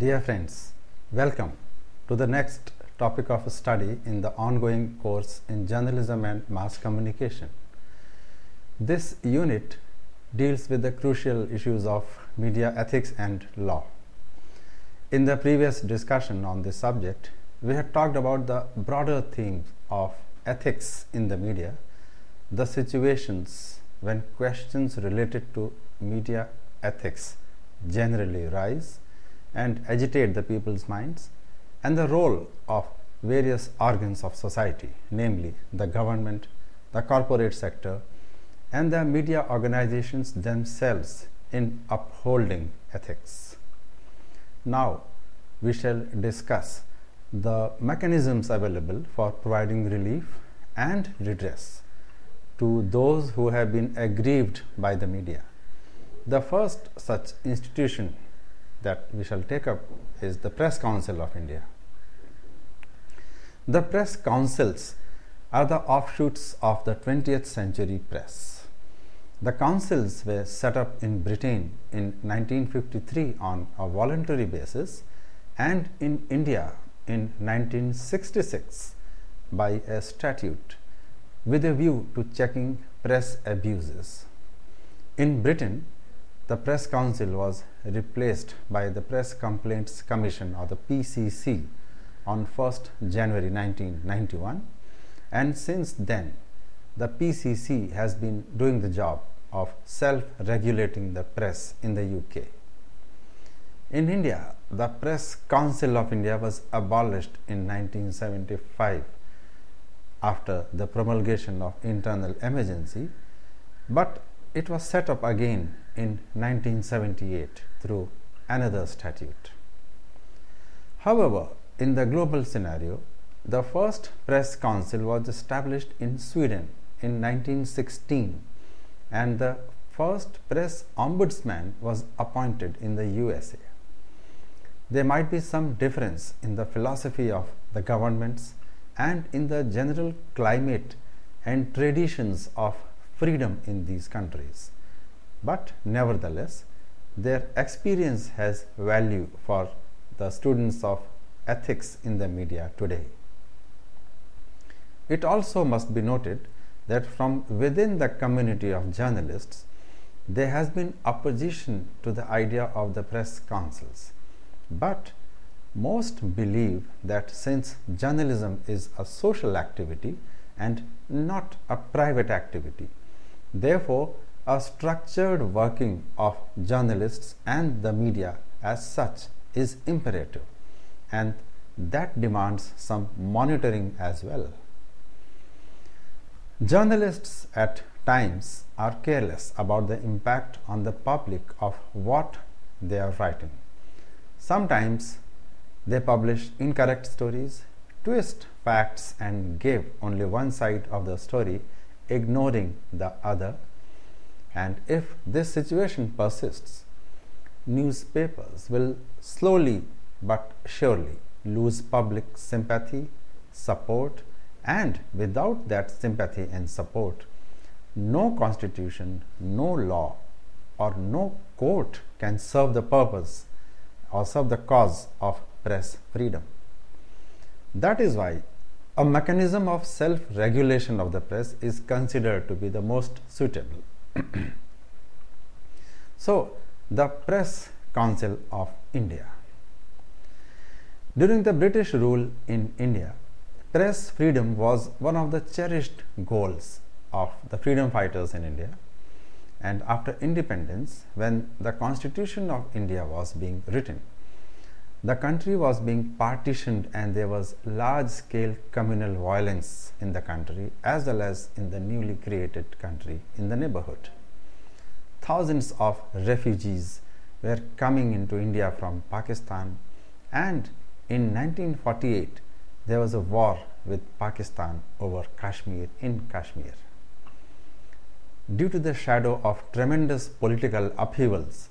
Dear friends, welcome to the next topic of study in the ongoing course in Journalism and Mass Communication. This unit deals with the crucial issues of media ethics and law. In the previous discussion on this subject, we had talked about the broader themes of ethics in the media, the situations when questions related to media ethics generally rise and agitate the people's minds, and the role of various organs of society, namely the government, the corporate sector, and the media organizations themselves in upholding ethics. Now, we shall discuss the mechanisms available for providing relief and redress to those who have been aggrieved by the media. The first such institution that we shall take up is the Press Council of India. The press councils are the offshoots of the 20th century press. The councils were set up in Britain in 1953 on a voluntary basis and in India in 1966 by a statute with a view to checking press abuses. In Britain, the Press Council was replaced by the Press Complaints Commission, or the PCC, on 1st January 1991, and since then the PCC has been doing the job of self-regulating the press in the UK. In India, the Press Council of India was abolished in 1975 after the promulgation of internal emergency, but it was set up again in 1978 through another statute. However, in the global scenario, the first Press Council was established in Sweden in 1916 and the first Press Ombudsman was appointed in the USA. There might be some difference in the philosophy of the governments and in the general climate and traditions of freedom in these countries, but nevertheless, their experience has value for the students of ethics in the media today. It also must be noted that from within the community of journalists, there has been opposition to the idea of the press councils, but most believe that since journalism is a social activity and not a private activity, therefore a structured working of journalists and the media as such is imperative, and that demands some monitoring as well. Journalists at times are careless about the impact on the public of what they are writing. Sometimes they publish incorrect stories, twist facts and give only one side of the story, ignoring the other, and if this situation persists, newspapers will slowly but surely lose public sympathy, support, and without that sympathy and support, no constitution, no law, or no court can serve the purpose or serve the cause of press freedom. That is why a mechanism of self-regulation of the press is considered to be the most suitable. So, the Press Council of India. During the British rule in India, press freedom was one of the cherished goals of the freedom fighters in India, and after independence, when the Constitution of India was being written, the country was being partitioned and there was large-scale communal violence in the country as well as in the newly created country in the neighborhood. Thousands of refugees were coming into India from Pakistan, and in 1948 there was a war with Pakistan over Kashmir in Kashmir. Due to the shadow of tremendous political upheavals,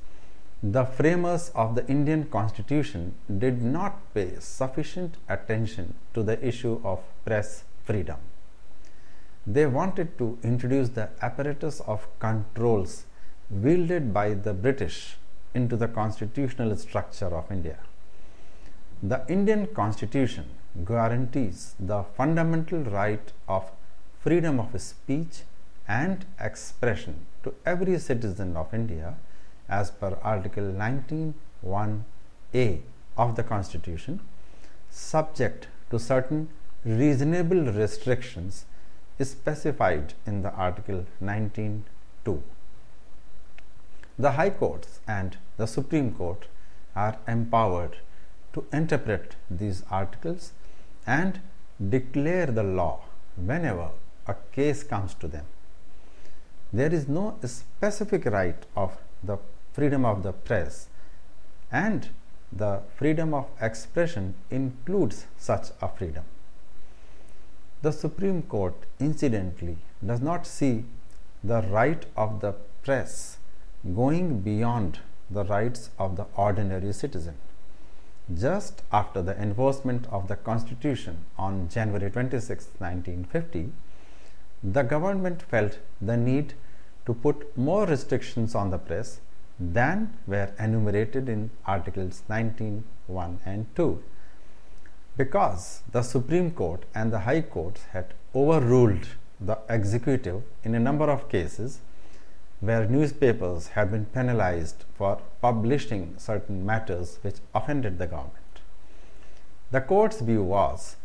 the framers of the Indian Constitution did not pay sufficient attention to the issue of press freedom. They wanted to introduce the apparatus of controls wielded by the British into the constitutional structure of India. The Indian Constitution guarantees the fundamental right of freedom of speech and expression to every citizen of India as per Article 19(1)(a) of the Constitution, subject to certain reasonable restrictions specified in the Article 19(2). The High Courts and the Supreme Court are empowered to interpret these articles and declare the law whenever a case comes to them. There is no specific right of the freedom of the press, and the freedom of expression includes such a freedom. The Supreme Court, incidentally, does not see the right of the press going beyond the rights of the ordinary citizen. Just after the enforcement of the Constitution on January 26, 1950, the government felt the need to put more restrictions on the press than were enumerated in Articles 19(1) and (2). Because the Supreme Court and the High Courts had overruled the executive in a number of cases where newspapers had been penalized for publishing certain matters which offended the government. The court's view was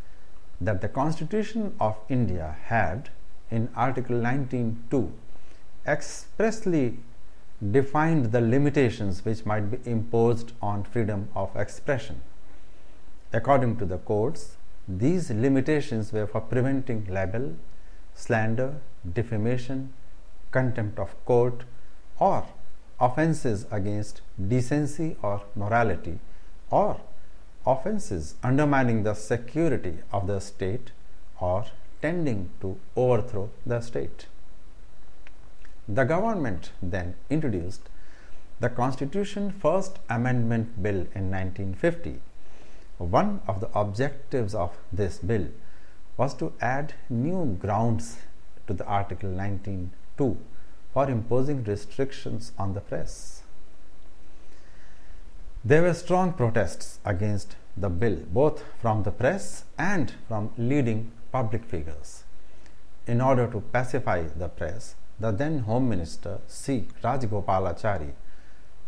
that the Constitution of India had, in Article 19(2), expressly defined the limitations which might be imposed on freedom of expression. According to the courts, these limitations were for preventing libel, slander, defamation, contempt of court, or offences against decency or morality, or offences undermining the security of the state or tending to overthrow the state. The government then introduced the Constitution First Amendment Bill in 1950. One of the objectives of this bill was to add new grounds to the Article 19(2) for imposing restrictions on the press. There were strong protests against the bill, both from the press and from leading public figures. In order to pacify the press, the then Home Minister C. Rajagopalachari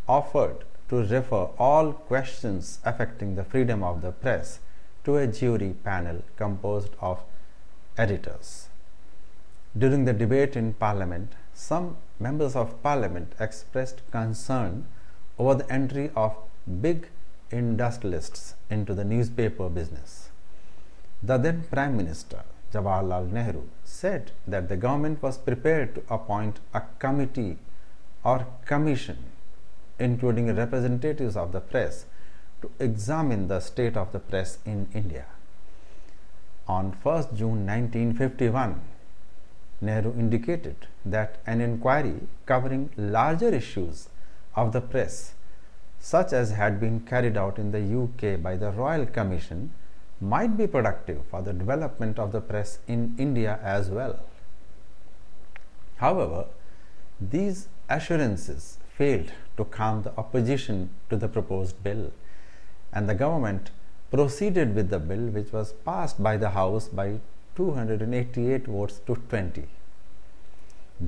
offered to refer all questions affecting the freedom of the press to a jury panel composed of editors. During the debate in Parliament, some members of Parliament expressed concern over the entry of big industrialists into the newspaper business. The then Prime Minister, Jawaharlal Nehru, said that the government was prepared to appoint a committee or commission, including representatives of the press, to examine the state of the press in India. On 1st June 1951, Nehru indicated that an inquiry covering larger issues of the press, such as had been carried out in the UK by the Royal Commission, might be productive for the development of the press in India as well. However, these assurances failed to calm the opposition to the proposed bill, and the government proceeded with the bill, which was passed by the House by 288 votes to 20.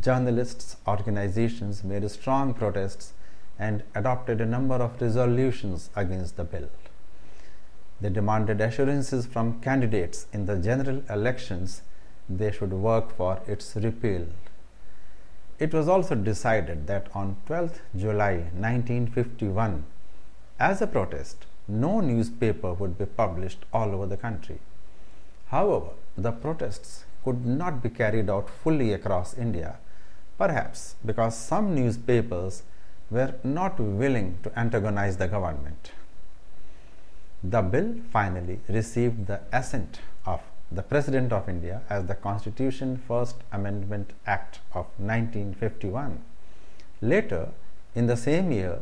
Journalists' organizations made strong protests and adopted a number of resolutions against the bill. They demanded assurances from candidates in the general elections they should work for its repeal. It was also decided that on 12th July 1951, as a protest, no newspaper would be published all over the country. However, the protests could not be carried out fully across India, perhaps because some newspapers were not willing to antagonize the government. The bill finally received the assent of the President of India as the Constitution First Amendment Act of 1951. Later, in the same year,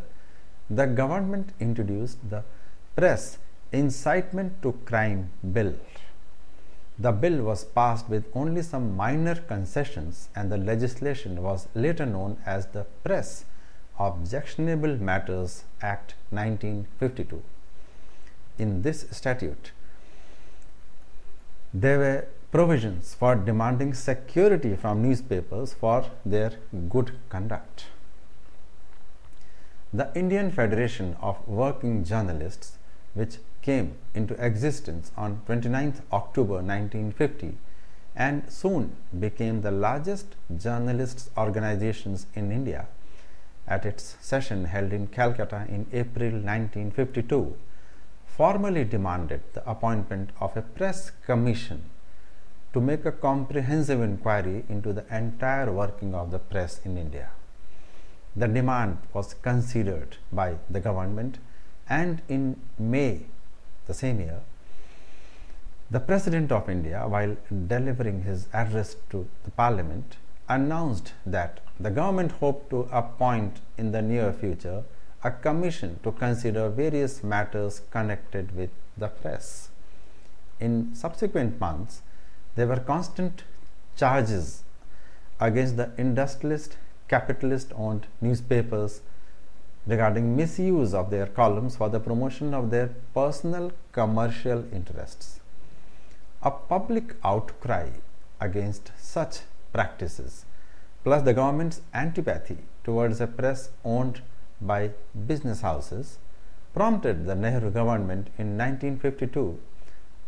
the government introduced the Press Incitement to Crime Bill. The bill was passed with only some minor concessions, and the legislation was later known as the Press Objectionable Matters Act 1952. in this statute, there were provisions for demanding security from newspapers for their good conduct. The Indian Federation of Working Journalists, which came into existence on 29th October 1950 and soon became the largest journalists' organizations in India, at its session held in Calcutta in April 1952, formally demanded the appointment of a press commission to make a comprehensive inquiry into the entire working of the press in India. The demand was considered by the government, and in May the same year, the President of India, while delivering his address to the Parliament, announced that the government hoped to appoint in the near future a commission to consider various matters connected with the press. In subsequent months, there were constant charges against the industrialist, capitalist-owned newspapers regarding misuse of their columns for the promotion of their personal commercial interests. A public outcry against such practices, plus the government's antipathy towards a press owned by business houses, prompted the Nehru government in 1952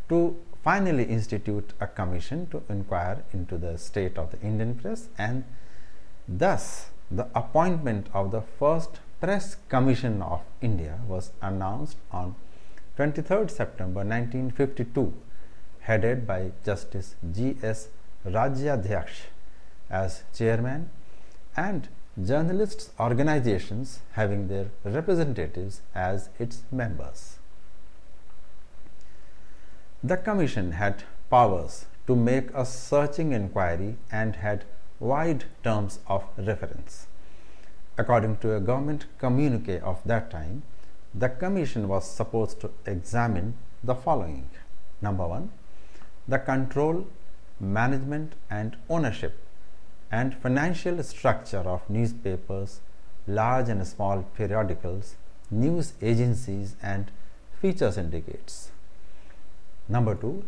to finally institute a commission to inquire into the state of the Indian press, and thus the appointment of the first Press Commission of India was announced on 23rd September 1952, headed by Justice G.S. Rajyadhyaksh as chairman, and journalists' organizations having their representatives as its members. The commission had powers to make a searching inquiry and had wide terms of reference. According to a government communique of that time, the commission was supposed to examine the following. Number 1, the control, management and ownership and financial structure of newspapers, large and small periodicals, news agencies and feature syndicates. Number 2,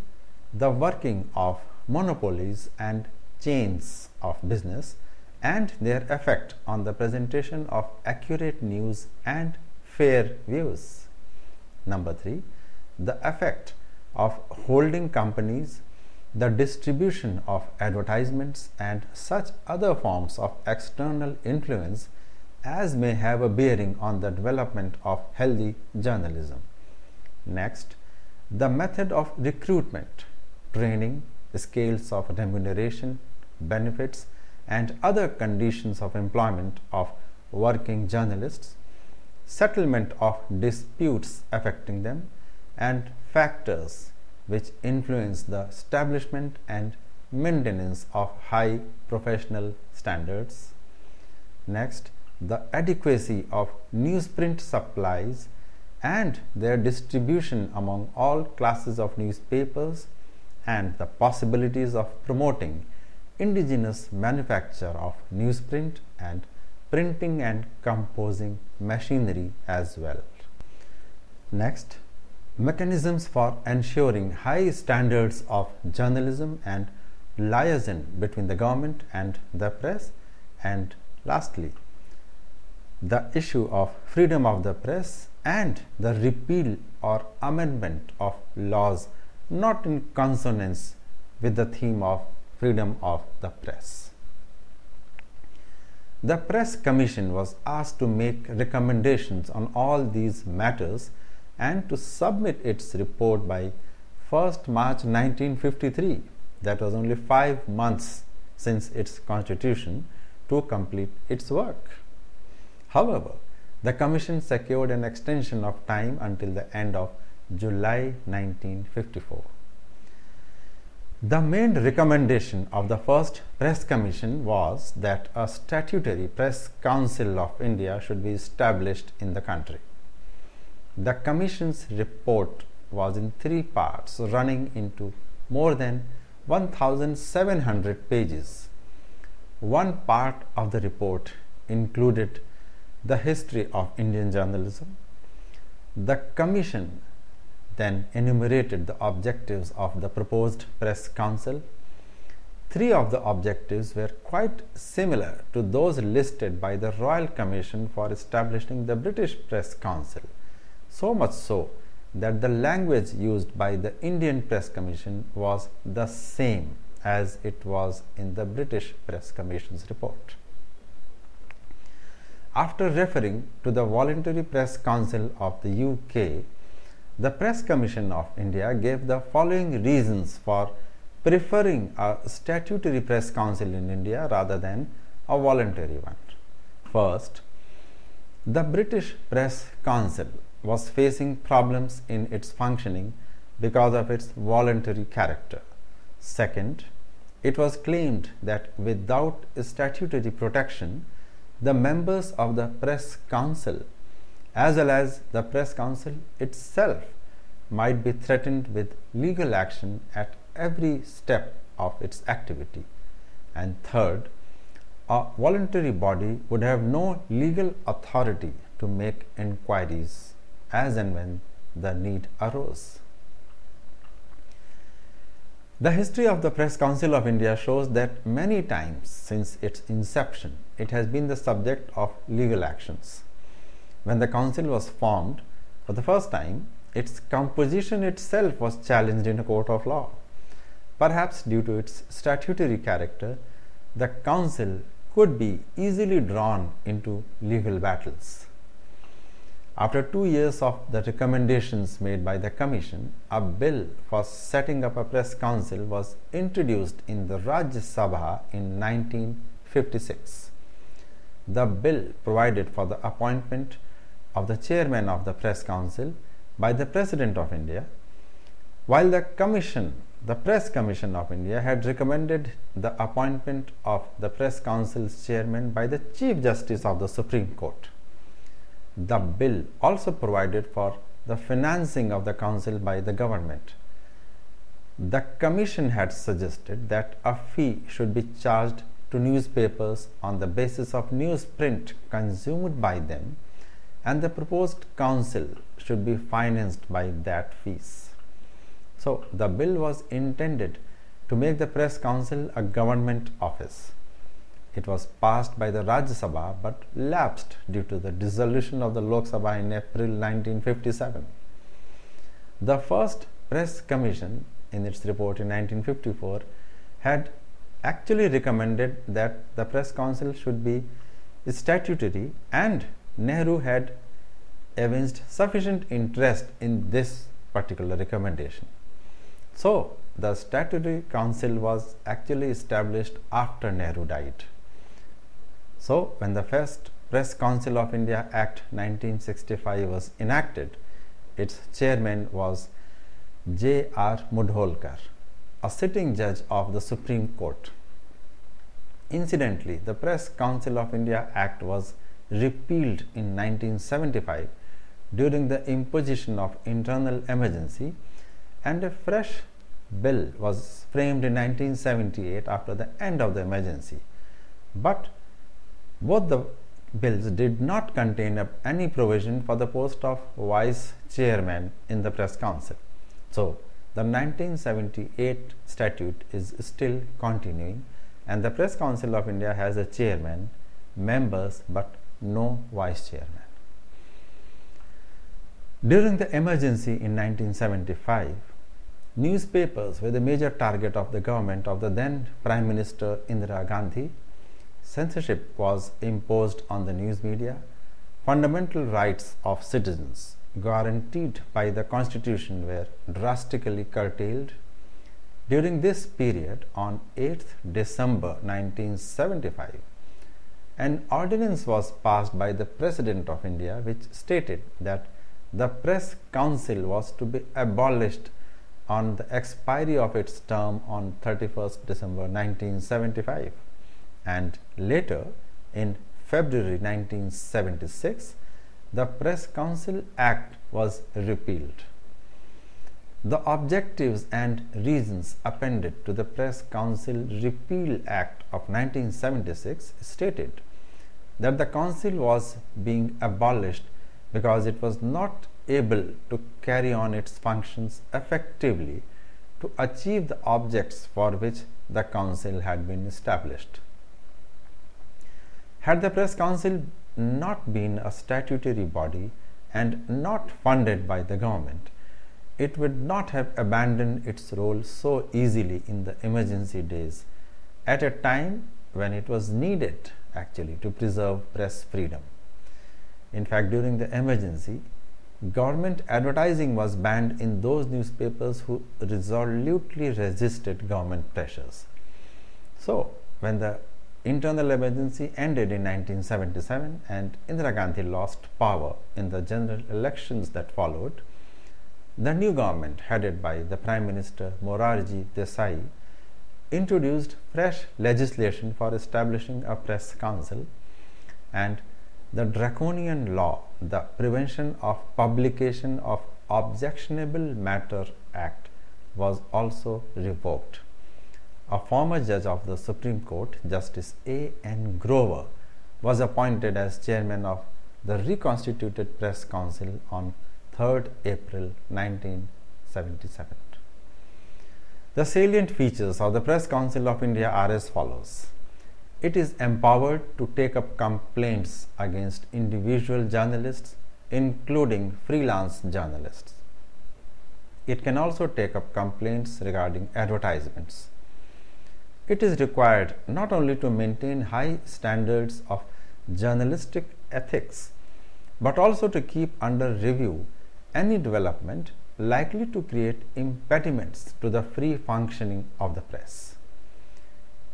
the working of monopolies and chains of business and their effect on the presentation of accurate news and fair views. Number 3, the effect of holding companies, the distribution of advertisements and such other forms of external influence as may have a bearing on the development of healthy journalism. Next, the method of recruitment, training, scales of remuneration, benefits and other conditions of employment of working journalists, settlement of disputes affecting them, and factors which influence the establishment and maintenance of high professional standards. Next, the adequacy of newsprint supplies and their distribution among all classes of newspapers, and the possibilities of promoting indigenous manufacture of newsprint and printing and composing machinery as well. Next, mechanisms for ensuring high standards of journalism and liaison between the government and the press, and lastly, the issue of freedom of the press and the repeal or amendment of laws not in consonance with the theme of freedom of the press. The Press Commission was asked to make recommendations on all these matters and to submit its report by 1st March 1953, that was only 5 months since its constitution, to complete its work. However, the Commission secured an extension of time until the end of July 1954. The main recommendation of the first Press Commission was that a statutory Press Council of India should be established in the country. The Commission's report was in 3 parts, running into more than 1,700 pages. One part of the report included the history of Indian journalism. The Commission then enumerated the objectives of the proposed press council. Three of the objectives were quite similar to those listed by the Royal Commission for establishing the British Press Council, so much so that the language used by the Indian Press Commission was the same as it was in the British Press Commission's report. After referring to the Voluntary Press Council of the UK, the Press Commission of India gave the following reasons for preferring a statutory press council in India rather than a voluntary one. First, the British Press Council was facing problems in its functioning because of its voluntary character. Second, it was claimed that without statutory protection, the members of the Press Council as well as the Press Council itself might be threatened with legal action at every step of its activity. And third, a voluntary body would have no legal authority to make inquiries as and when the need arose. The history of the Press Council of India shows that many times since its inception, it has been the subject of legal actions. When the council was formed for the first time, its composition itself was challenged in a court of law. Perhaps due to its statutory character, the council could be easily drawn into legal battles. After 2 years of the recommendations made by the Commission, a bill for setting up a press council was introduced in the Rajya Sabha in 1956. The bill provided for the appointment of the chairman of the press council by the President of India, while the Press Commission of India had recommended the appointment of the Press Council's chairman by the Chief Justice of the Supreme Court. The bill also provided for the financing of the council by the government. The Commission had suggested that a fee should be charged to newspapers on the basis of newsprint consumed by them, and the proposed council should be financed by that fees. So, the bill was intended to make the Press Council a government office. It was passed by the Rajya Sabha but lapsed due to the dissolution of the Lok Sabha in April 1957. The first Press Commission, in its report in 1954, had actually recommended that the Press Council should be statutory, and Nehru had evinced sufficient interest in this particular recommendation. So, the statutory council was actually established after Nehru died. So, when the first Press Council of India Act 1965 was enacted, its chairman was J.R. Mudholkar, a sitting judge of the Supreme Court. Incidentally, the Press Council of India Act was repealed in 1975 during the imposition of internal emergency, and a fresh bill was framed in 1978 after the end of the emergency. But both the bills did not contain any provision for the post of vice chairman in the Press Council. So, the 1978 statute is still continuing, and the Press Council of India has a chairman, members, but no vice chairman. During the emergency in 1975, newspapers were the major target of the government of the then Prime Minister Indira Gandhi. Censorship was imposed on the news media. Fundamental rights of citizens guaranteed by the Constitution were drastically curtailed. During this period, on 8th December 1975, an ordinance was passed by the President of India which stated that the Press Council was to be abolished on the expiry of its term on 31st December 1975, and later in February 1976, the Press Council Act was repealed. The objectives and reasons appended to the Press Council Repeal Act of 1976 stated that the council was being abolished because it was not able to carry on its functions effectively to achieve the objects for which the council had been established. Had the Press Council not been a statutory body and not funded by the government, it would not have abandoned its role so easily in the emergency days, at a time when it was needed actually to preserve press freedom. In fact, during the emergency, government advertising was banned in those newspapers who resolutely resisted government pressures. So, when the internal emergency ended in 1977 and Indira Gandhi lost power in the general elections that followed, the new government, headed by the Prime Minister Morarji Desai, introduced fresh legislation for establishing a press council, and the draconian law, the Prevention of Publication of Objectionable Matter Act, was also revoked. A former judge of the Supreme Court, Justice A. N. Grover, was appointed as chairman of the reconstituted Press Council on 3rd April 1977. The salient features of the Press Council of India are as follows. It is empowered to take up complaints against individual journalists, including freelance journalists. It can also take up complaints regarding advertisements. It is required not only to maintain high standards of journalistic ethics, but also to keep under review any development likely to create impediments to the free functioning of the press.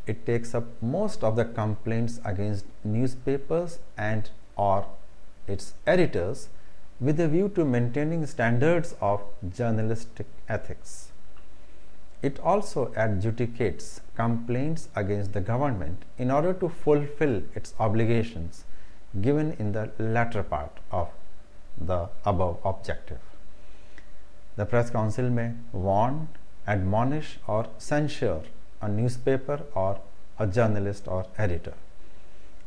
It takes up most of the complaints against newspapers and or its editors with a view to maintaining standards of journalistic ethics. It also adjudicates complaints against the government in order to fulfill its obligations given in the latter part of the above objective. The Press Council may warn, admonish or censure a newspaper or a journalist or editor.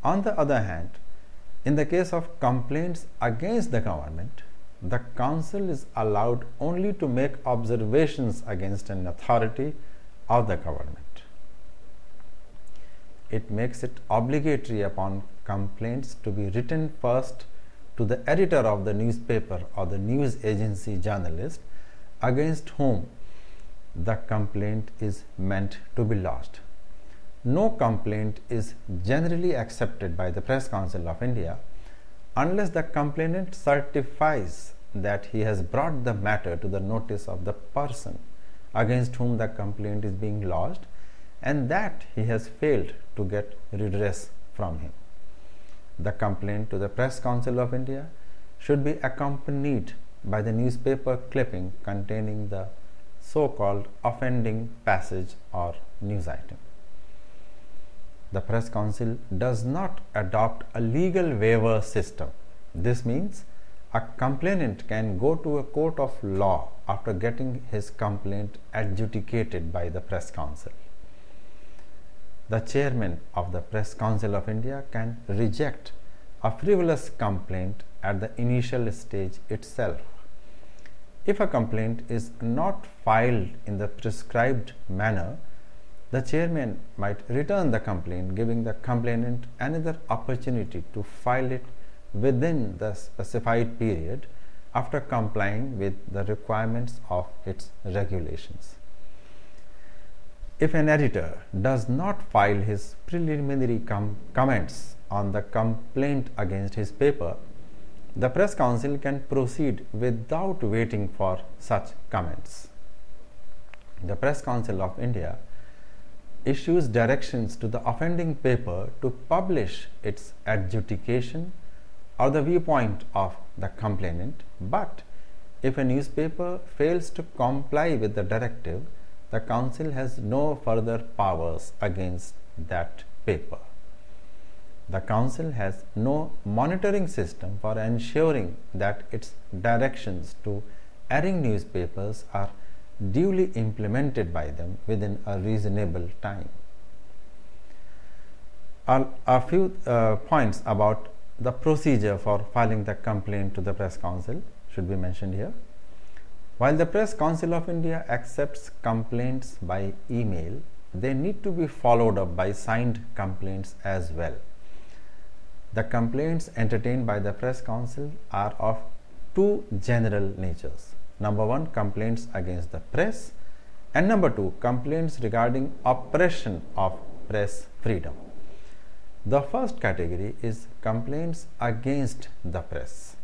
On the other hand, in the case of complaints against the government, the council is allowed only to make observations against an authority of the government. It makes it obligatory upon complaints to be written first to the editor of the newspaper or the news agency journalist against whom the complaint is meant to be lodged. No complaint is generally accepted by the Press Council of India unless the complainant certifies that he has brought the matter to the notice of the person against whom the complaint is being lodged and that he has failed to get redress from him. The complaint to the Press Council of India should be accompanied by the newspaper clipping containing the so-called offending passage or news item. The Press Council does not adopt a legal waiver system. This means a complainant can go to a court of law after getting his complaint adjudicated by the Press Council. The chairman of the Press Council of India can reject a frivolous complaint at the initial stage itself. If a complaint is not filed in the prescribed manner, the chairman might return the complaint, giving the complainant another opportunity to file it within the specified period after complying with the requirements of its regulations. If an editor does not file his preliminary comments on the complaint against his paper, the Press Council can proceed without waiting for such comments. The Press Council of India issues directions to the offending paper to publish its adjudication or the viewpoint of the complainant, but if a newspaper fails to comply with the directive, the council has no further powers against that paper. The council has no monitoring system for ensuring that its directions to erring newspapers are duly implemented by them within a reasonable time. A few points about the procedure for filing the complaint to the Press Council should be mentioned here. While the Press Council of India accepts complaints by email, they need to be followed up by signed complaints as well. The complaints entertained by the Press Council are of two general natures. Number one, complaints against the press, and number two, complaints regarding oppression of press freedom. The first category is complaints against the press.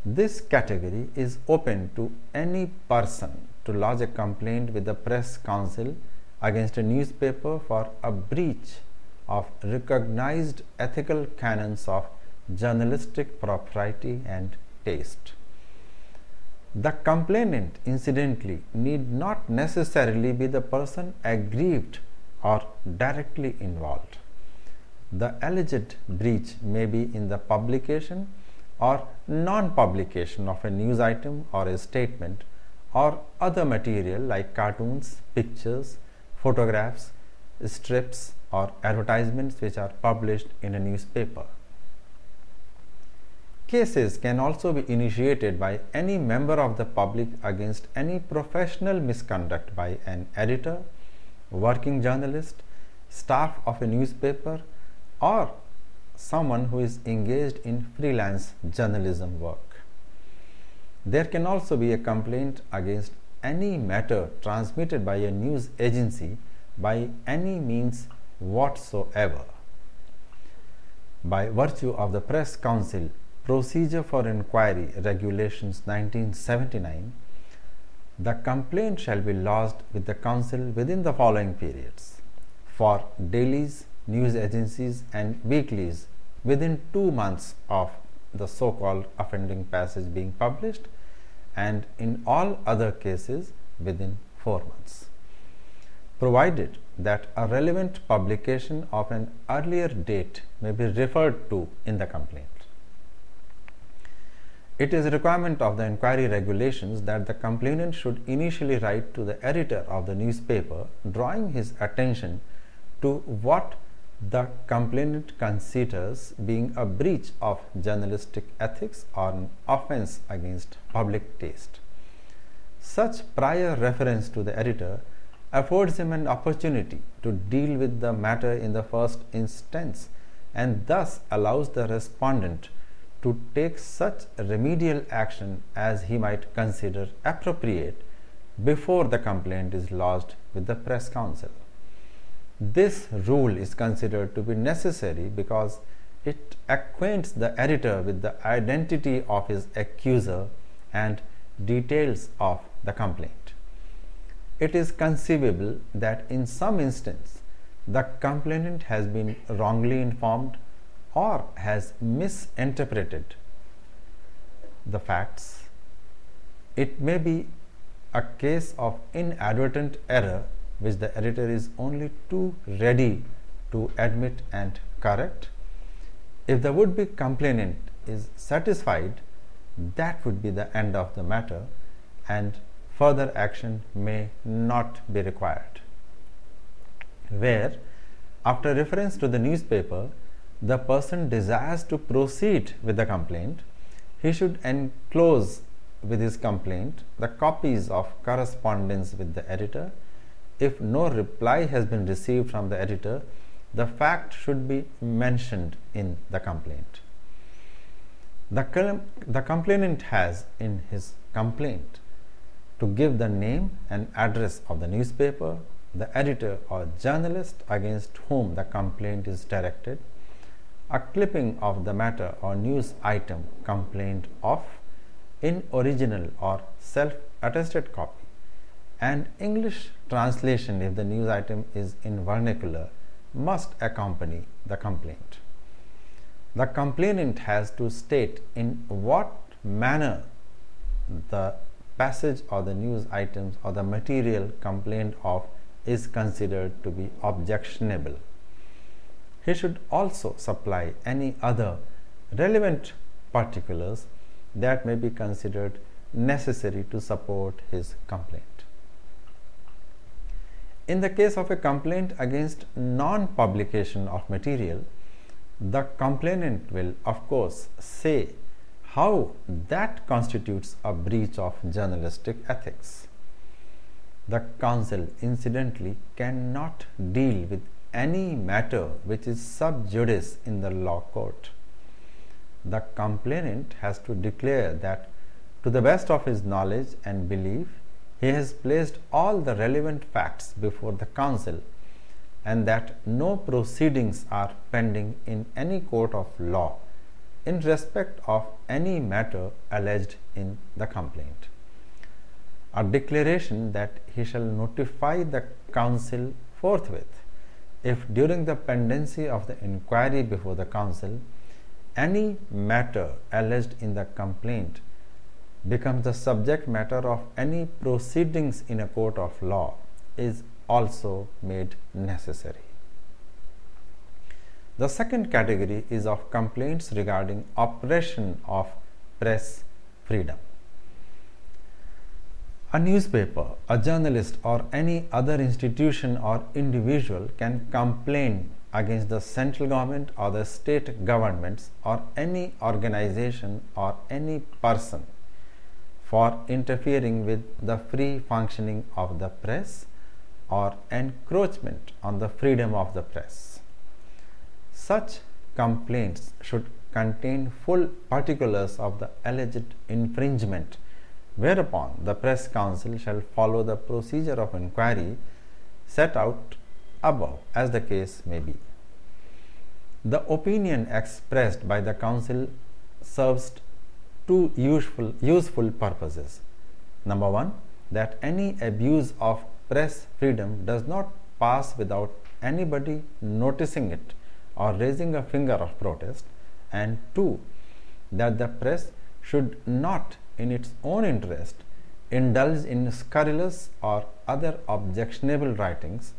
This category is open to any person to lodge a complaint with the Press Council against a newspaper for a breach of recognized ethical canons of journalistic propriety and taste. The complainant, incidentally, need not necessarily be the person aggrieved or directly involved. The alleged breach may be in the publication or non-publication of a news item or a statement or other material like cartoons, pictures, photographs, strips or advertisements which are published in a newspaper. Cases can also be initiated by any member of the public against any professional misconduct by an editor, working journalist, staff of a newspaper, or someone who is engaged in freelance journalism work. There can also be a complaint against any matter transmitted by a news agency by any means whatsoever. By virtue of the Press Council Procedure for Inquiry Regulations 1979, the complaint shall be lodged with the Council within the following periods: for dailies, news agencies and weeklies within 2 months of the so-called offending passage being published, and in all other cases within 4 months, provided that a relevant publication of an earlier date may be referred to in the complaint. It is a requirement of the inquiry regulations that the complainant should initially write to the editor of the newspaper, drawing his attention to what the complainant considers being a breach of journalistic ethics or an offense against public taste. Such prior reference to the editor affords him an opportunity to deal with the matter in the first instance, and thus allows the respondent to take such remedial action as he might consider appropriate before the complaint is lodged with the Press Council. This rule is considered to be necessary because it acquaints the editor with the identity of his accuser and details of the complaint. It is conceivable that in some instance the complainant has been wrongly informed or has misinterpreted the facts. It may be a case of inadvertent error which the editor is only too ready to admit and correct. If the would-be complainant is satisfied, that would be the end of the matter, and further action may not be required. Where, after reference to the newspaper, the person desires to proceed with the complaint, he should enclose with his complaint the copies of correspondence with the editor. If no reply has been received from the editor, the fact should be mentioned in the complaint. The complainant has in his complaint to give the name and address of the newspaper, the editor or journalist against whom the complaint is directed, a clipping of the matter or news item complained of in original or self-attested copy, and English translation if the news item is in vernacular must accompany the complaint. The complainant has to state in what manner the passage or the news items or the material complained of is considered to be objectionable. He should also supply any other relevant particulars that may be considered necessary to support his complaint. In the case of a complaint against non-publication of material, The complainant will, of course, say how that constitutes a breach of journalistic ethics. The counsel, incidentally, cannot deal with any matter which is sub judice in the law court. The complainant has to declare that, to the best of his knowledge and belief, he has placed all the relevant facts before the counsel, and that no proceedings are pending in any court of law in respect of any matter alleged in the complaint. A declaration that he shall notify the counsel forthwith if during the pendency of the inquiry before the counsel any matter alleged in the complaint becomes the subject matter of any proceedings in a court of law is also made necessary. The second category is of complaints regarding oppression of press freedom. A newspaper, a journalist, or any other institution or individual can complain against the central government or the state governments or any organization or any person for interfering with the free functioning of the press or encroachment on the freedom of the press. Such complaints should contain full particulars of the alleged infringement, whereupon the press counsel shall follow the procedure of inquiry set out above, as the case may be. The opinion expressed by the counsel serves two useful purposes. Number one, that any abuse of press freedom does not pass without anybody noticing it or raising a finger of protest, and two, that the press should not, in its own interest, indulge in scurrilous or other objectionable writings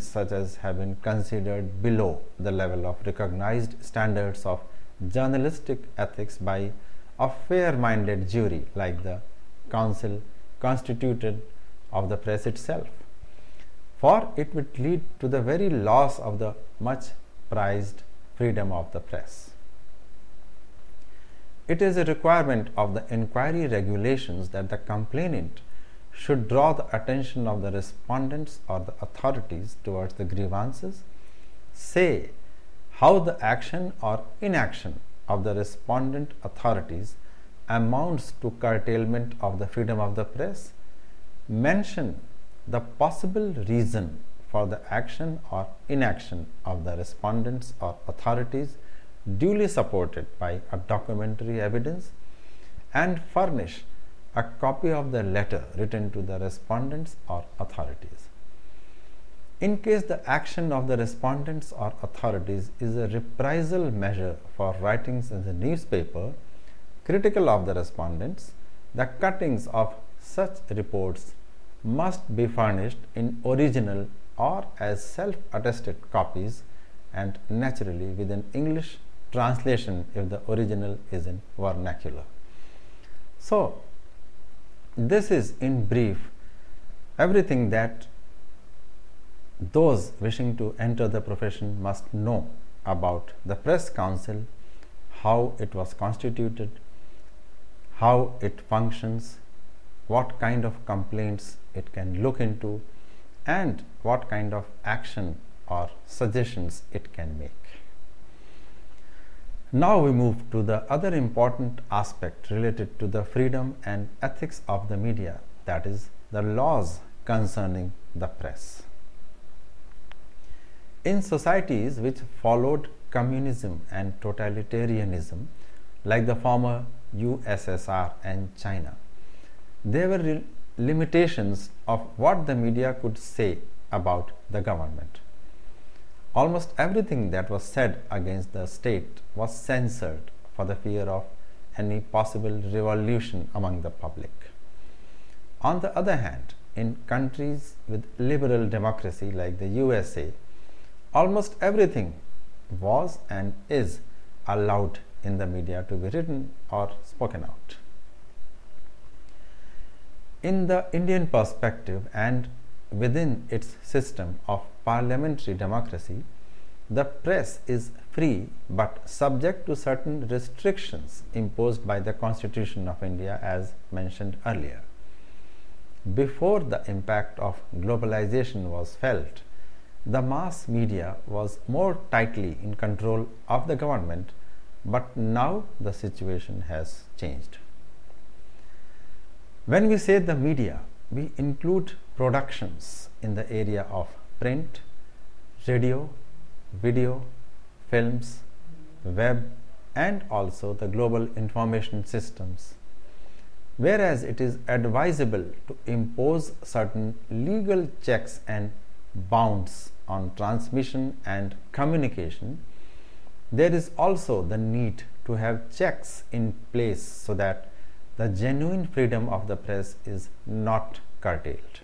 such as have been considered below the level of recognized standards of journalistic ethics by a fair-minded jury like the council constituted of the press itself, for it would lead to the very loss of the much prized freedom of the press. It is a requirement of the inquiry regulations that the complainant should draw the attention of the respondents or the authorities towards the grievances, say how the action or inaction of the respondent authorities amounts to curtailment of the freedom of the press, mention the possible reason for the action or inaction of the respondents or authorities duly supported by a documentary evidence, and furnish a copy of the letter written to the respondents or authorities. In case the action of the respondents or authorities is a reprisal measure for writings in the newspaper critical of the respondents, the cuttings of such reports must be furnished in original or as self-attested copies, and naturally with an English translation if the original is in vernacular. So, this is in brief everything that those wishing to enter the profession must know about the press council, how it was constituted, how it functions, what kind of complaints it can look into, and what kind of action or suggestions it can make. Now we move to the other important aspect related to the freedom and ethics of the media, that is, the laws concerning the press. In societies which followed communism and totalitarianism, like the former USSR and China, there were limitations of what the media could say about the government. Almost everything that was said against the state was censored for the fear of any possible revolution among the public. On the other hand, in countries with liberal democracy like the USA, almost everything was and is allowed in the media to be written or spoken out. In the Indian perspective and within its system of parliamentary democracy, the press is free but subject to certain restrictions imposed by the Constitution of India as mentioned earlier. Before the impact of globalization was felt, the mass media was more tightly in control of the government, but now the situation has changed. When we say the media, we include productions in the area of print, radio, video, films, web, and also the global information systems. Whereas it is advisable to impose certain legal checks and bounds on transmission and communication, there is also the need to have checks in place so that the genuine freedom of the press is not curtailed.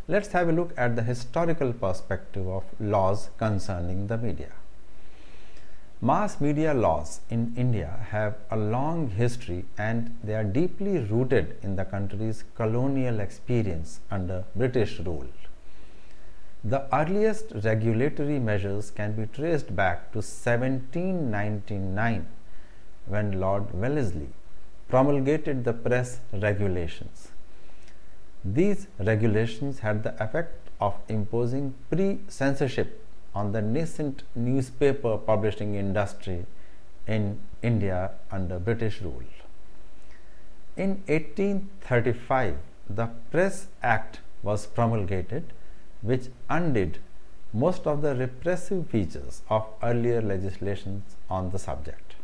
Let's have a look at the historical perspective of laws concerning the media. Mass media laws in India have a long history and they are deeply rooted in the country's colonial experience under British rule. The earliest regulatory measures can be traced back to 1799 when Lord Wellesley promulgated the press regulations. These regulations had the effect of imposing pre-censorship on the nascent newspaper publishing industry in India under British rule. In 1835, the Press Act was promulgated, which undid most of the repressive features of earlier legislations on the subject.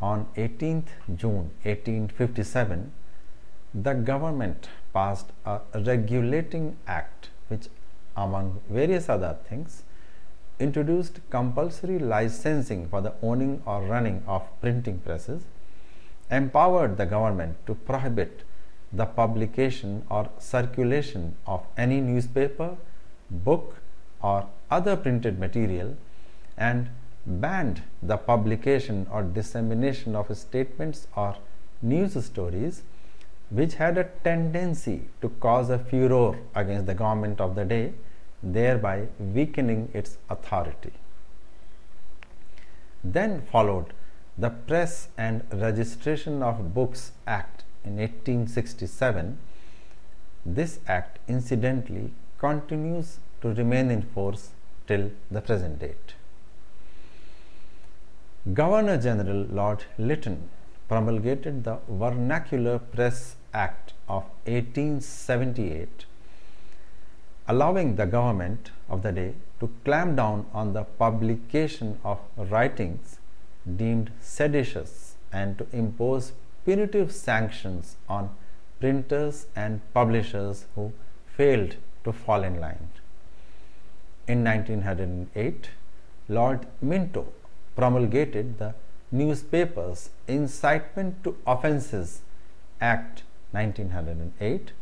On 18th June 1857, the government passed a regulating act which, among various other things, introduced compulsory licensing for the owning or running of printing presses, empowered the government to prohibit the publication or circulation of any newspaper, book, or other printed material, and banned the publication or dissemination of statements or news stories which had a tendency to cause a furor against the government of the day, thereby weakening its authority. Then followed the Press and Registration of Books Act in 1867. This act incidentally continues to remain in force till the present date. Governor General Lord Lytton promulgated the Vernacular Press Act of 1878, allowing the government of the day to clamp down on the publication of writings deemed seditious and to impose punitive sanctions on printers and publishers who failed to fall in line. In 1908, Lord Minto promulgated the Newspapers Incitement to Offences Act 1908,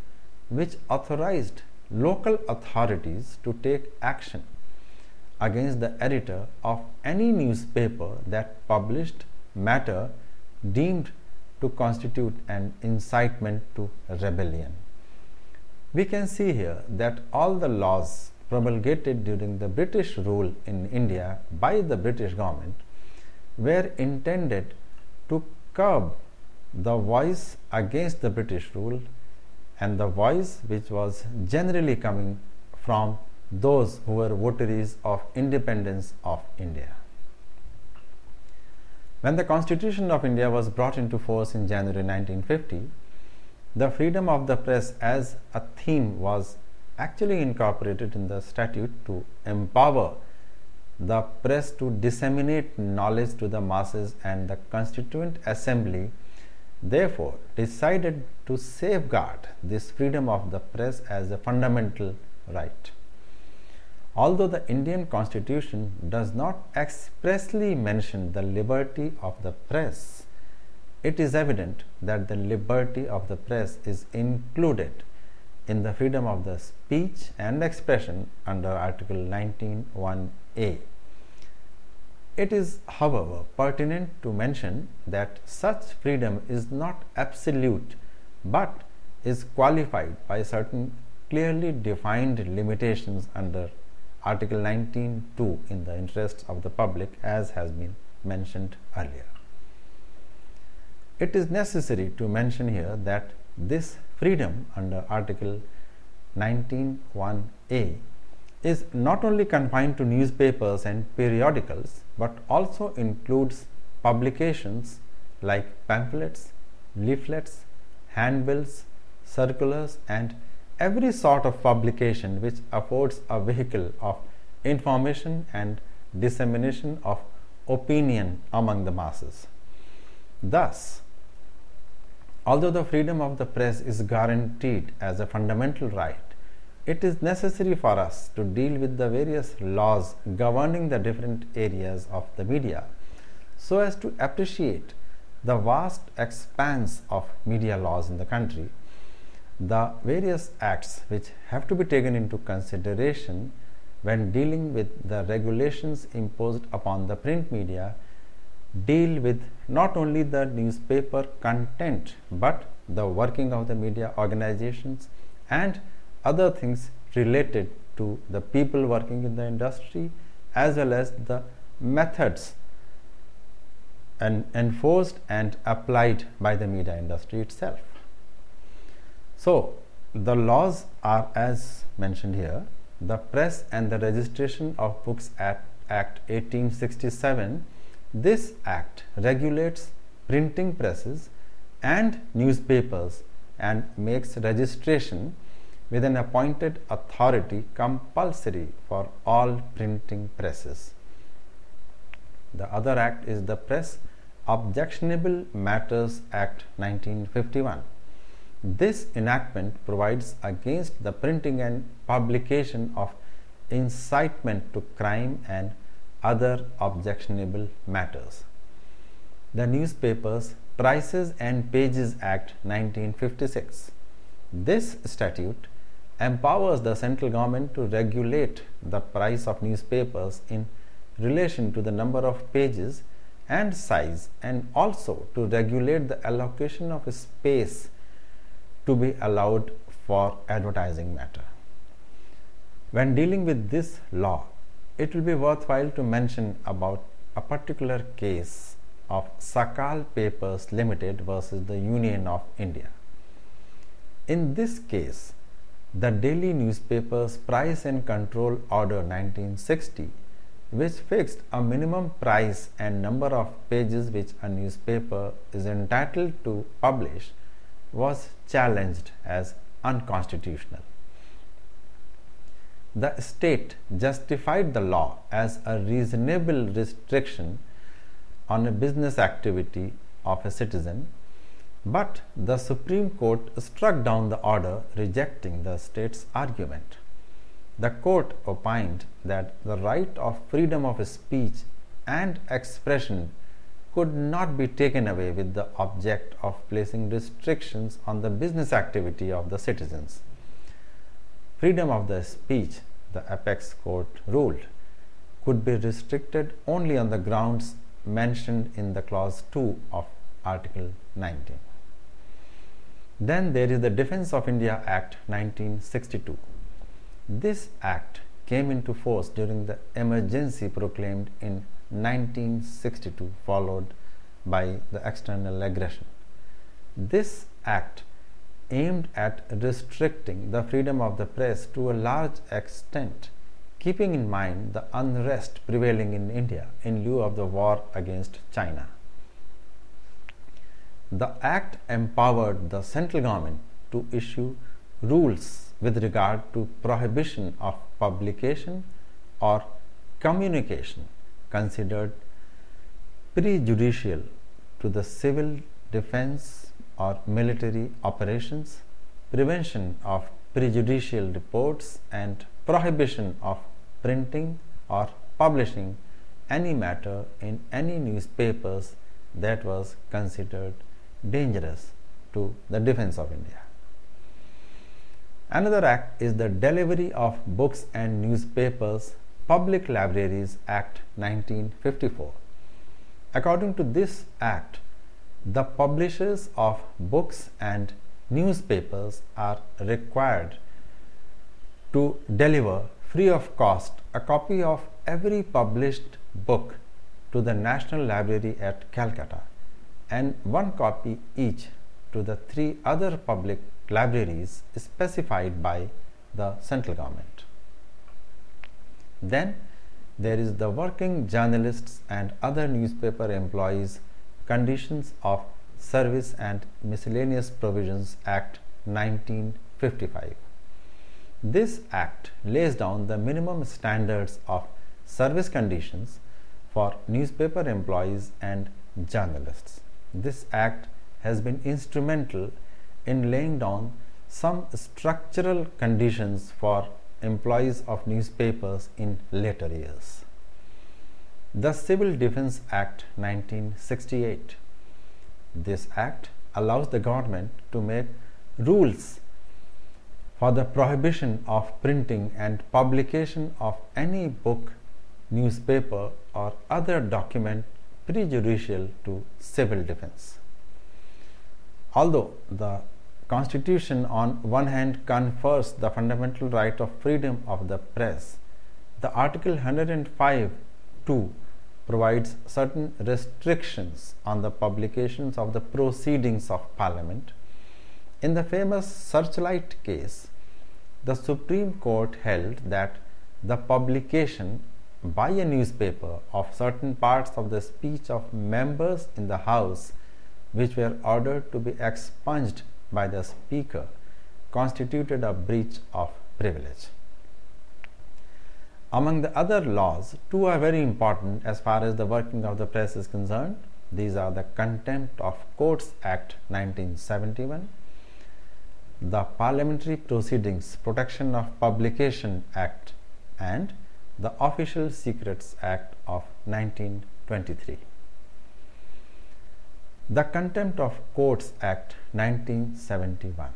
which authorized local authorities to take action against the editor of any newspaper that published matter deemed to constitute an incitement to rebellion. We can see here that all the laws promulgated during the British rule in India by the British government were intended to curb the voice against the British rule and the voice which was generally coming from those who were votaries of independence of India. When the Constitution of India was brought into force in January 1950, the freedom of the press as a theme was actually incorporated in the statute to empower the press to disseminate knowledge to the masses, and the Constituent Assembly therefore decided to safeguard this freedom of the press as a fundamental right. Although the Indian Constitution does not expressly mention the liberty of the press, it is evident that the liberty of the press is included in the freedom of the speech and expression under Article 19(1)(a). It is, however, pertinent to mention that such freedom is not absolute but is qualified by certain clearly defined limitations under Article 19(2) in the interests of the public, as has been mentioned earlier. It is necessary to mention here that this freedom under Article 19(1)(a) is not only confined to newspapers and periodicals, but also includes publications like pamphlets, leaflets, handbills, circulars, and every sort of publication which affords a vehicle of information and dissemination of opinion among the masses. Thus, although the freedom of the press is guaranteed as a fundamental right, it is necessary for us to deal with the various laws governing the different areas of the media so as to appreciate the vast expanse of media laws in the country, the various acts which have to be taken into consideration when dealing with the regulations imposed upon the print media deal with not only the newspaper content but the working of the media organizations and other things related to the people working in the industry, as well as the methods enforced and applied by the media industry itself. So, the laws are as mentioned here. The Press and the Registration of Books Act 1867. This act regulates printing presses and newspapers and makes registration with an appointed authority compulsory for all printing presses. The other act is the Press Objectionable Matters Act 1951. This enactment provides against the printing and publication of incitement to crime and other objectionable matters. The Newspapers Prices and Pages Act 1956. This statute empowers the central government to regulate the price of newspapers in relation to the number of pages and size, and also to regulate the allocation of space to be allowed for advertising matter. When dealing with this law, it will be worthwhile to mention about a particular case of Sakal Papers Limited versus the Union of India. In this case, the Daily Newspapers Price and Control Order 1960, which fixed a minimum price and number of pages which a newspaper is entitled to publish, was challenged as unconstitutional. The state justified the law as a reasonable restriction on a business activity of a citizen, but the Supreme Court struck down the order, rejecting the state's argument. The court opined that the right of freedom of speech and expression could not be taken away with the object of placing restrictions on the business activity of the citizens. Freedom of the speech, the apex court ruled, could be restricted only on the grounds mentioned in the clause 2 of Article 19. Then there is the Defence of India Act 1962. This act came into force during the emergency proclaimed in 1962, followed by the external aggression. This act aimed at restricting the freedom of the press to a large extent, keeping in mind the unrest prevailing in India in lieu of the war against China. The act empowered the central government to issue rules with regard to prohibition of publication or communication considered prejudicial to the civil defense or military operations, prevention of prejudicial reports, and prohibition of printing or publishing any matter in any newspapers that was considered dangerous to the defense of India. Another act is the Delivery of Books and Newspapers Public Libraries Act 1954. According to this act, the publishers of books and newspapers are required to deliver free of cost a copy of every published book to the National Library at Calcutta and one copy each to the 3 other public libraries specified by the central government. Then there is the Working Journalists and Other Newspaper Employees Conditions of Service and Miscellaneous Provisions Act 1955. This act lays down the minimum standards of service conditions for newspaper employees and journalists. This act has been instrumental in laying down some structural conditions for employees of newspapers in later years. The Civil Defense Act 1968. This act allows the government to make rules for the prohibition of printing and publication of any book, newspaper, or other document prejudicial to civil defense. Although the Constitution on one hand confers the fundamental right of freedom of the press, the Article 105(2) provides certain restrictions on the publications of the proceedings of Parliament. In the famous Searchlight case, the Supreme Court held that the publication by a newspaper of certain parts of the speech of members in the House which were ordered to be expunged by the Speaker constituted a breach of privilege. Among the other laws, 2 are very important as far as the working of the press is concerned. These are the Contempt of Courts Act 1971, the Parliamentary Proceedings Protection of Publication Act, and the Official Secrets Act of 1923. The Contempt of Courts Act 1971.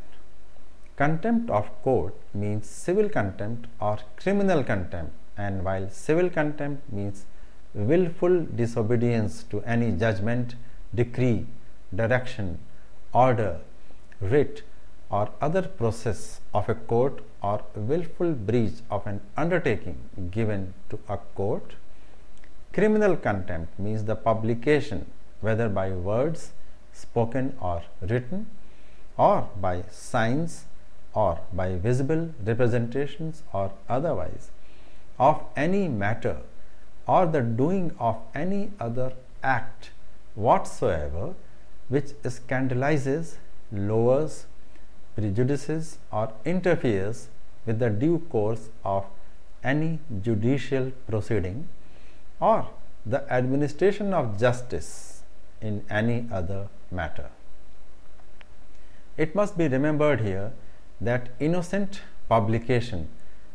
Contempt of court means civil contempt or criminal contempt, and while civil contempt means willful disobedience to any judgment, decree, direction, order, writ, or other process of a court, or willful breach of an undertaking given to a court. Criminal contempt means the publication, whether by words spoken or written, or by signs, or by visible representations or otherwise, of any matter or the doing of any other act whatsoever which scandalizes, lowers, prejudices, or interferes with the due course of any judicial proceeding or the administration of justice in any other matter. It must be remembered here that innocent publication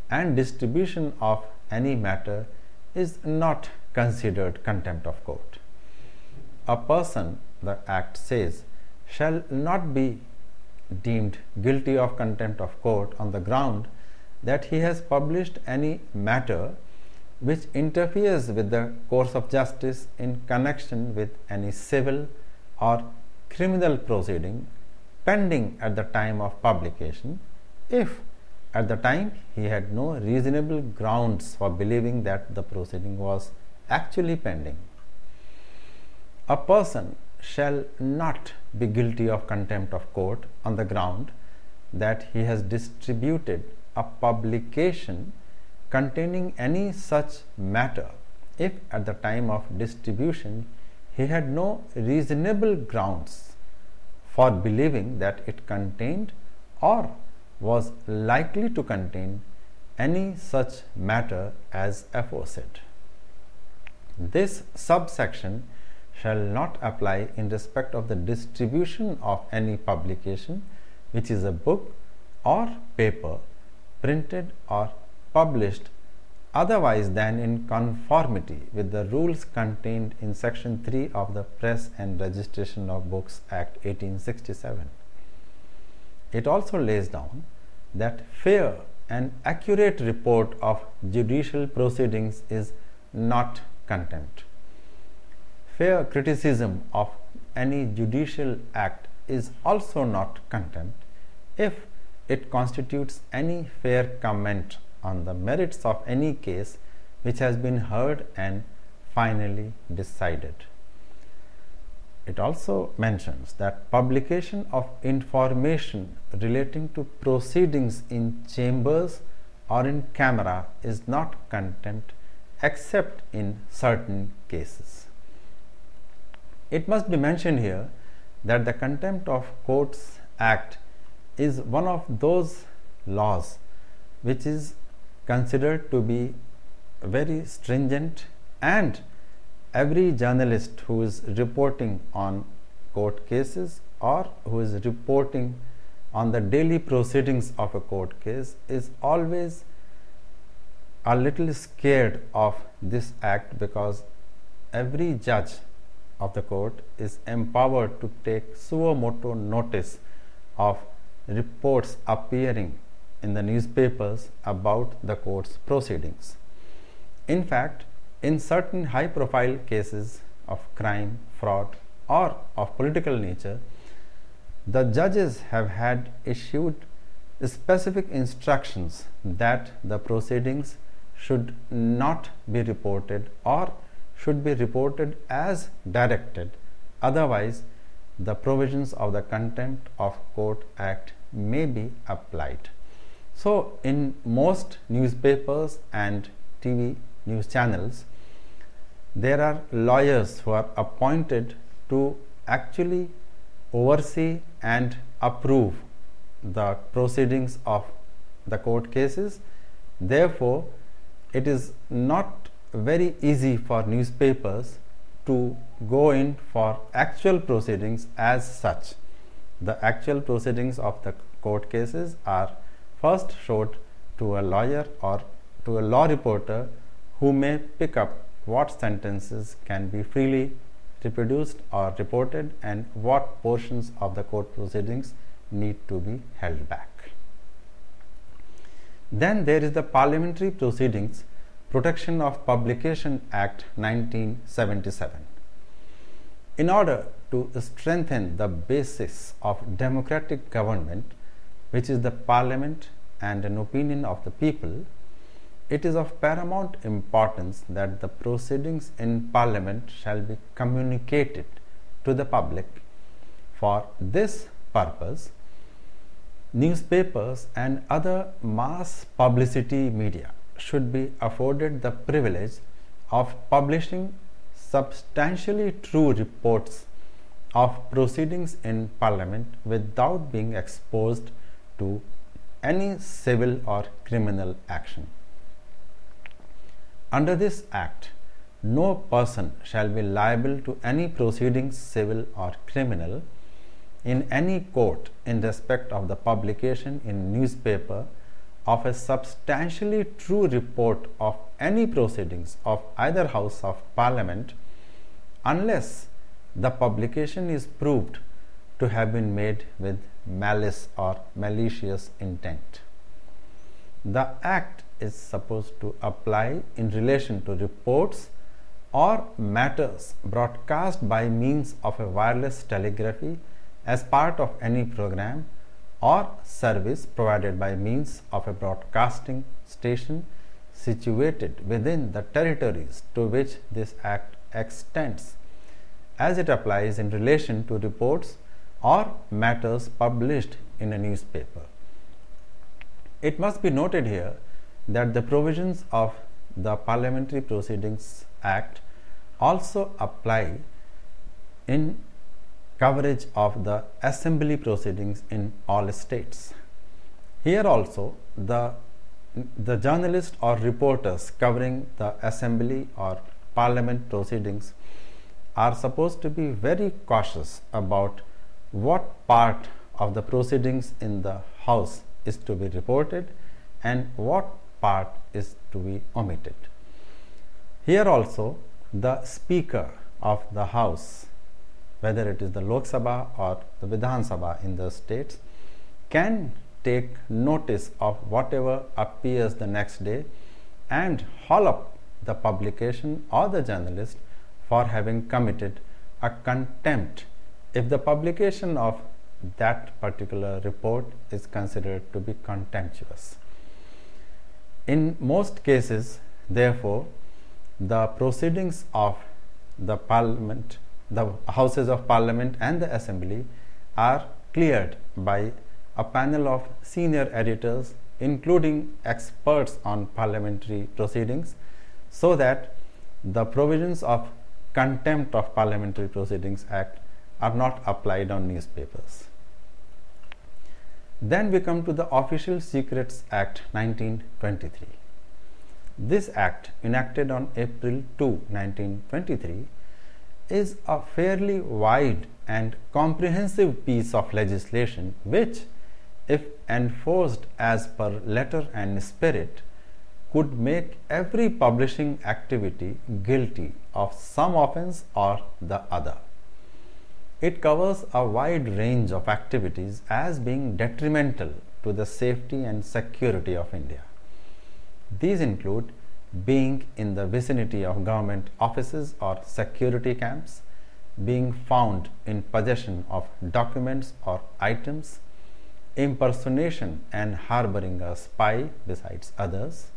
and distribution of any matter is not considered contempt of court. A person, the Act says, shall not be deemed guilty of contempt of court on the ground that he has published any matter which interferes with the course of justice in connection with any civil or criminal proceeding pending at the time of publication, if at the time he had no reasonable grounds for believing that the proceeding was actually pending. A person shall not be guilty of contempt of court on the ground that he has distributed a publication containing any such matter if at the time of distribution he had no reasonable grounds for believing that it contained or was likely to contain any such matter as aforesaid. This subsection shall not apply in respect of the distribution of any publication which is a book or paper printed or published otherwise than in conformity with the rules contained in Section 3 of the Press and Registration of Books Act 1867. It also lays down that fair and accurate report of judicial proceedings is not contempt. Fair criticism of any judicial act is also not contempt if it constitutes any fair comment on the merits of any case which has been heard and finally decided. It also mentions that publication of information relating to proceedings in chambers or in camera is not contempt except in certain cases. It must be mentioned here that the Contempt of Courts Act is one of those laws which is considered to be very stringent, and every journalist who is reporting on court cases or who is reporting on the daily proceedings of a court case is always a little scared of this act, because every judge of the court is empowered to take suo motu notice of reports appearing in the newspapers about the court's proceedings. In fact, in certain high profile cases of crime, fraud, or of political nature, the judges have had issued specific instructions that the proceedings should not be reported or should be reported as directed, otherwise the provisions of the Contempt of Court Act may be applied. So, in most newspapers and TV news channels, there are lawyers who are appointed to actually oversee and approve the proceedings of the court cases. Therefore, it is not very easy for newspapers to go in for actual proceedings as such. The actual proceedings of the court cases are first showed to a lawyer or to a law reporter, who may pick up what sentences can be freely reproduced or reported and what portions of the court proceedings need to be held back. Then there is the Parliamentary Proceedings Protection of Publication Act 1977. In order to strengthen the basis of democratic government, which is the Parliament and an opinion of the people, it is of paramount importance that the proceedings in Parliament shall be communicated to the public. For this purpose, newspapers and other mass publicity media should be afforded the privilege of publishing substantially true reports of proceedings in Parliament without being exposed to any civil or criminal action. Under this Act, no person shall be liable to any proceedings, civil or criminal, in any court in respect of the publication in newspaper of a substantially true report of any proceedings of either House of Parliament, unless the publication is proved to have been made with malice or malicious intent. The Act is supposed to apply in relation to reports or matters broadcast by means of a wireless telegraphy as part of any program or service provided by means of a broadcasting station situated within the territories to which this Act extends, as it applies in relation to reports or matters published in a newspaper. It must be noted here that the provisions of the Parliamentary Proceedings Act also apply in coverage of the assembly proceedings in all states. Here also, the journalists or reporters covering the assembly or parliament proceedings are supposed to be very cautious about what part of the proceedings in the House is to be reported and what part is to be omitted. Here also, the Speaker of the House, whether it is the Lok Sabha or the Vidhan Sabha in the states, can take notice of whatever appears the next day and haul up the publication or the journalist for having committed a contempt if the publication of that particular report is considered to be contemptuous. In most cases, therefore, the proceedings of the Parliament, the Houses of Parliament and the Assembly are cleared by a panel of senior editors, including experts on parliamentary proceedings, so that the provisions of Contempt of Parliamentary Proceedings Act are not applied on newspapers. Then we come to the Official Secrets Act 1923. This act, enacted on April 2, 1923, is a fairly wide and comprehensive piece of legislation which, if enforced as per letter and spirit, could make every publishing activity guilty of some offense or the other. It covers a wide range of activities as being detrimental to the safety and security of India. These include being in the vicinity of government offices or security camps, being found in possession of documents or items, impersonation and harboring a spy besides others.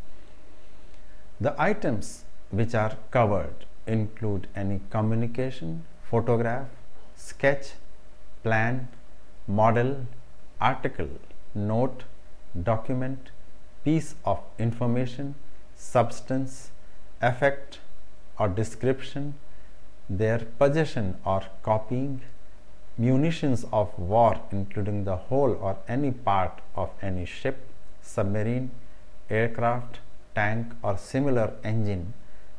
The items which are covered include any communication, photograph, sketch, plan, model, article, note, document, piece of information, substance, effect or description, their possession or copying, munitions of war including the whole or any part of any ship, submarine, aircraft, tank or similar engine,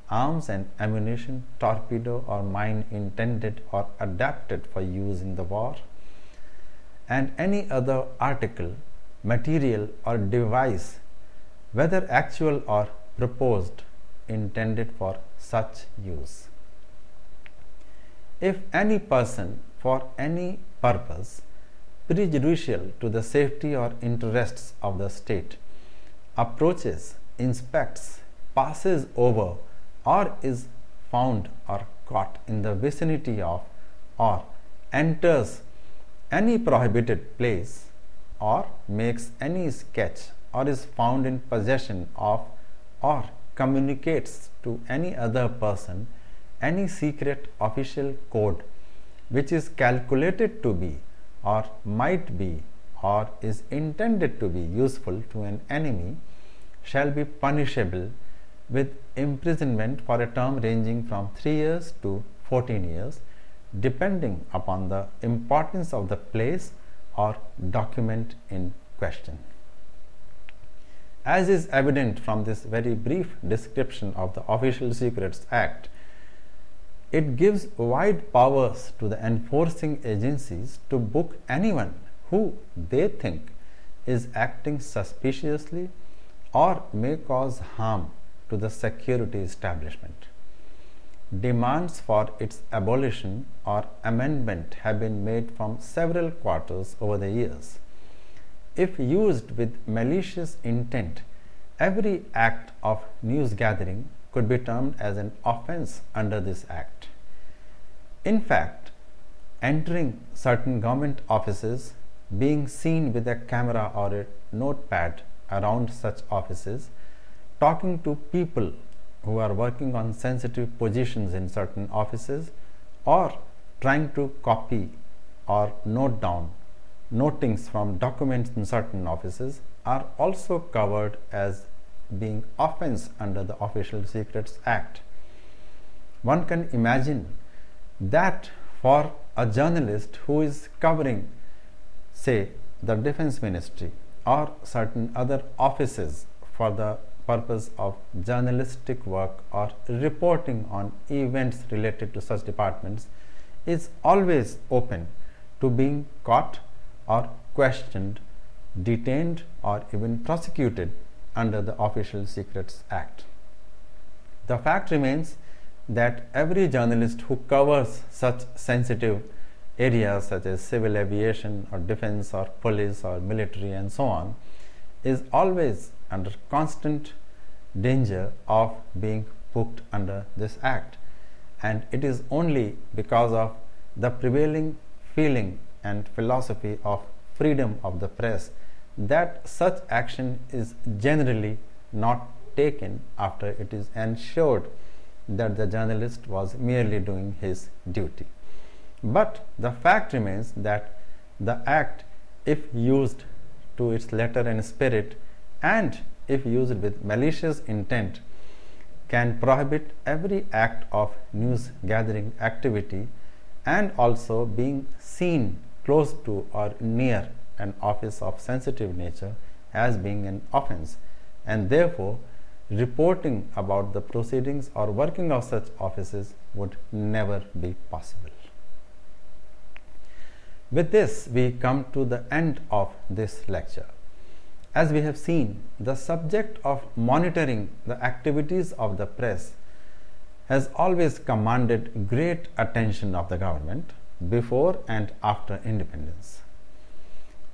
arms and ammunition, torpedo or mine intended or adapted for use in the war, and any other article, material or device, whether actual or proposed, intended for such use. If any person, for any purpose prejudicial to the safety or interests of the state, approaches, inspects, passes over, or is found or caught in the vicinity of, or enters any prohibited place, or makes any sketch, or is found in possession of, or communicates to any other person any secret official code which is calculated to be, or might be, or is intended to be useful to an enemy, shall be punishable with imprisonment for a term ranging from 3 years to 14 years, depending upon the importance of the place or document in question. As is evident from this very brief description of the Official Secrets Act, it gives wide powers to the enforcing agencies to book anyone who they think is acting suspiciously or may cause harm to the security establishment. Demands for its abolition or amendment have been made from several quarters over the years. If used with malicious intent, every act of news gathering could be termed as an offense under this act. In fact, entering certain government offices, being seen with a camera or a notepad around such offices, talking to people who are working on sensitive positions in certain offices, or trying to copy or note down notings from documents in certain offices are also covered as being offense under the Official Secrets Act. One can imagine that for a journalist who is covering, say, the Defense Ministry or certain other offices for the purpose of journalistic work or reporting on events related to such departments, is always open to being caught or questioned, detained or even prosecuted under the Official Secrets Act. The fact remains that every journalist who covers such sensitive areas such as civil aviation or defense or police or military and so on is always under constant danger of being booked under this act, and it is only because of the prevailing feeling and philosophy of freedom of the press that such action is generally not taken after it is ensured that the journalist was merely doing his duty. But the fact remains that the act, if used to its letter and spirit, and if used with malicious intent, can prohibit every act of news gathering activity and also being seen close to or near an office of sensitive nature as being an offense, and therefore reporting about the proceedings or working of such offices would never be possible. With this, we come to the end of this lecture. As we have seen, the subject of monitoring the activities of the press has always commanded great attention of the government before and after independence.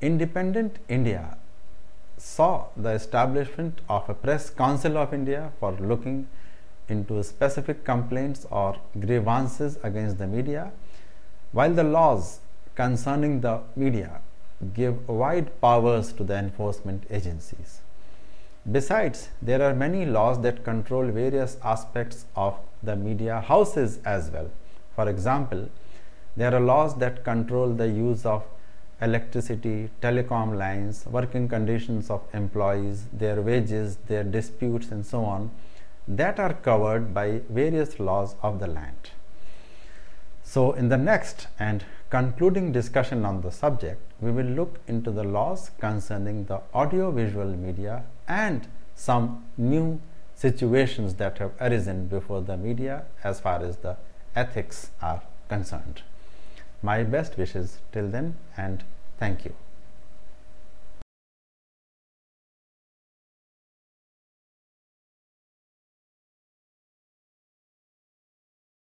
Independent India saw the establishment of a Press Council of India for looking into specific complaints or grievances against the media, while the laws concerning the media give wide powers to the enforcement agencies. Besides, there are many laws that control various aspects of the media houses as well. For example, there are laws that control the use of electricity, telecom lines, working conditions of employees, their wages, their disputes, and so on, that are covered by various laws of the land. So, in the next and concluding discussion on the subject, we will look into the laws concerning the audiovisual media and some new situations that have arisen before the media as far as the ethics are concerned. My best wishes till then, and thank you.